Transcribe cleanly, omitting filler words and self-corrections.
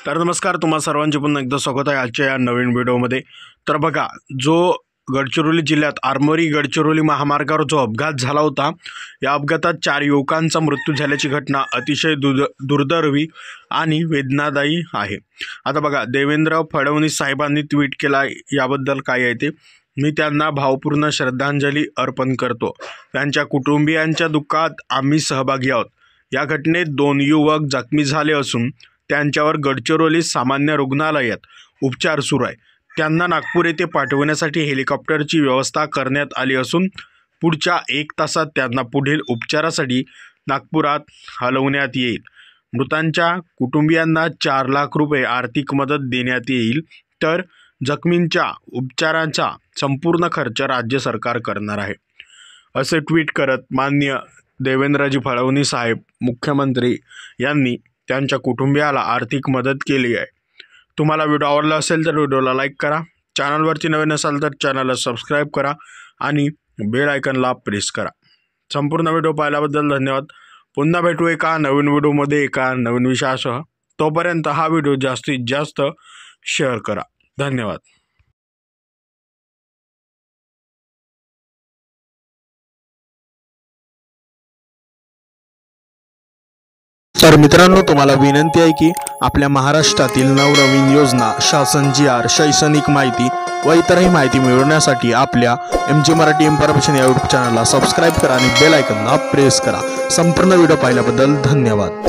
तर नमस्कार, तुम्हा सर्वांचे पुन्हा एकदा स्वागत आहे आजच्या या नवीन व्हिडिओमध्ये। तर बघा, जो गडचिरोली जिल्ह्यात आरमोरी गडचिरोली महामार्गावर जो अपघात झाला होता, या अपघातात 4 युवकांचा मृत्यू झाल्याची घटना अतिशय दुर्दैवी आणि वेदनादायी आहे। आता बघा, देवेंद्र फडणवीस साहेबांनी ट्विट केला, याबद्दल काय आहे ते मी त्यांना भावपूर्ण श्रद्धांजली अर्पण करतो। त्यांच्या कुटुंबियांच्या दुःखात आम्ही सहभागी आहोत। या घटनेत 2 युवक जखमी झाले असून त्यांच्यावर गडचिरोली सामान्य रुग्णालयात उपचार सुरू आहे। त्यांना नागपूर येथे पाठवण्यासाठी हेलिकॉप्टरची व्यवस्था करण्यात आली असून पुढच्या 1 तासात त्यांना पुढील उपचारासाठी नागपुरात हलवण्यात येईल। मृतांच्या कुटुंबियांना 4 लाख रुपये आर्थिक मदत देण्यात येईल, तर जखमींच्या उपचारांचा संपूर्ण खर्च राज्य सरकार करणार आहे, असे ट्विट करत माननीय देवेंद्रजी फडणवीस साहेब मुख्यमंत्री यांनी त्यांच्या कुटुंबियाला आर्थिक मदत केली आहे। तुम्हाला व्हिडिओ आवडला असेल तर व्हिडिओला लाईक करा, चॅनलवरती नवीन असाल तर चॅनलला सबस्क्राईब करा आणि बेल आयकॉनला प्रेस करा। संपूर्ण व्हिडिओ पाहिल्याबद्दल धन्यवाद। पुन्हा भेटू एका नवीन व्हिडिओमध्ये एका नवीन विषयासह। तोपर्यंत हा व्हिडिओ जास्तीत जास्त शेअर करा। धन्यवाद। तर मित्रांनो, तुम्हाला विनंती आहे की आपल्या महाराष्ट्रातील नवनवीन योजना, शासन जी.आर, शैक्षणिक माहिती व इतरही माहिती मिळवण्यासाठी आपल्या MG मराठी इन्फॉर्मेशन या यूट्यूब चॅनलला सबस्क्राईब करा आणि बेल आयकॉनला प्रेस करा। संपूर्ण व्हिडिओ पाहिल्याबद्दल धन्यवाद।